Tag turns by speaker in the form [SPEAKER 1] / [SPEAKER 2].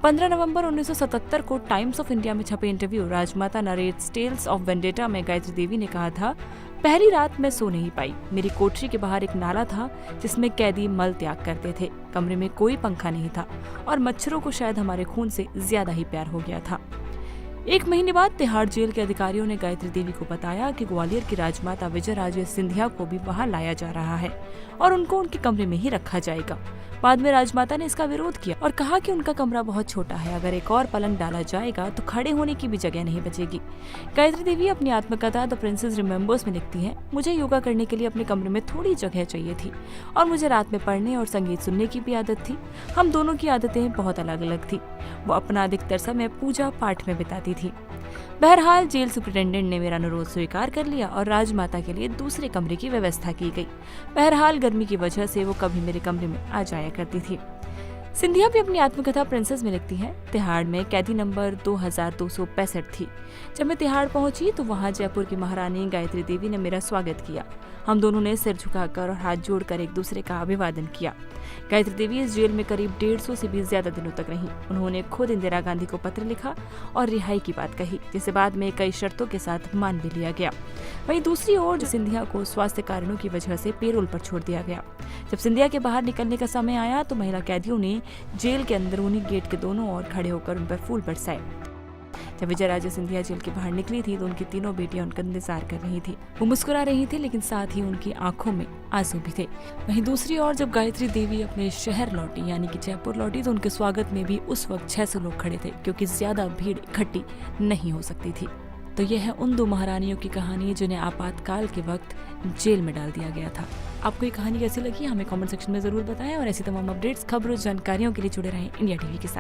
[SPEAKER 1] 15 नवंबर 1977 को times of India में छपे interview Rajmata narrates tales of vendetta में गायत्री देवी ने कहा था, पहली रात मैं सो नहीं पाई। मेरी कोठरी के बाहर एक नाला था जिसमें कैदी मल त्याग करते थे। कमरे में कोई पंखा नहीं था और मच्छरों को शायद हमारे खून से ज्यादा ही प्यार हो गया था। 1 महीने बाद तिहाड़ जेल के अधिकारियों ने गायत्री देवी को बताया कि ग्वालियर की राजमाता विजयराजे सिंधिया को भी वहां लाया जा रहा है और उनको उनके कमरे में ही रखा जाएगा। बाद में राजमाता ने इसका विरोध किया और कहा कि उनका कमरा बहुत छोटा है, अगर एक और पलंग डाला जाएगा तो खड़े होने की भी जगह नहीं बचेगी। गायत्री देवी अपनी आत्मकथा द प्रिंसेस रिमेम्बर्स में लिखती हैं, मुझे योगा करने के लिए अपने कमरे में थोड़ी जगह चाहिए थी और मुझे रात में पढ़ने और संगीत सुनने की भी आदत थी। हम दोनों की आदतें बहुत अलग अलग थी। वो अपना अधिकतर समय पूजा पाठ में बिताती थी। बहरहाल जेल सुपरिटेंडेंट ने मेरा अनुरोध स्वीकार कर लिया और राजमाता के लिए दूसरे कमरे की व्यवस्था की गई। बहरहाल गर्मी की वजह से वो कभी मेरे कमरे में आ जाया करती थी। सिंधिया भी अपनी आत्मकथा प्रिंसेस में लिखती हैं, तिहाड़ में कैदी नंबर 2265 थी। जब मैं तिहाड़ पहुंची तो वहां जयपुर की महारानी गायत्री देवी ने मेरा स्वागत किया। हम दोनों ने सिर झुकाकर और हाथ जोड़कर एक दूसरे का अभिवादन किया। गायत्री देवी इस जेल में करीब 150 से भी ज्यादा दिनों तक रहीं। उन्होंने खुद इंदिरा गांधी को पत्र लिखा और रिहाई की बात कही, जिसे बाद में कई शर्तों के साथ मान भी लिया गया। वहीं दूसरी ओर सिंधिया को स्वास्थ्य कारणों की वजह से पेरोल पर छोड़ दिया गया। जब सिंधिया के बाहर निकलने का समय आया तो महिला कैदियों ने जेल के अंदरूनी गेट के दोनों ओर खड़े होकर उन पर फूल बरसाए। जब विजयराजे सिंधिया जेल के बाहर निकली थी तो उनकी तीनों बेटियां उनका इंतजार कर रही थी। वो मुस्कुरा रही थी, लेकिन साथ ही उनकी आंखों में आंसू भी थे। वहीं दूसरी ओर जब गायत्री देवी अपने शहर लौटी, यानी कि जयपुर लौटी, तो उनके स्वागत में भी उस वक्त 600 लोग खड़े थे, क्योंकि ज्यादा भीड़ इकट्ठी नहीं हो सकती थी। तो यह है उन 2 महारानियों की कहानी जिन्हें आपातकाल के वक्त जेल में डाल दिया गया था। आपको ये कहानी कैसी लगी हमें कमेंट सेक्शन में जरूर बताएं और ऐसी तमाम अपडेट्स, खबरों, जानकारियों के लिए जुड़े रहें इंडिया टीवी के साथ।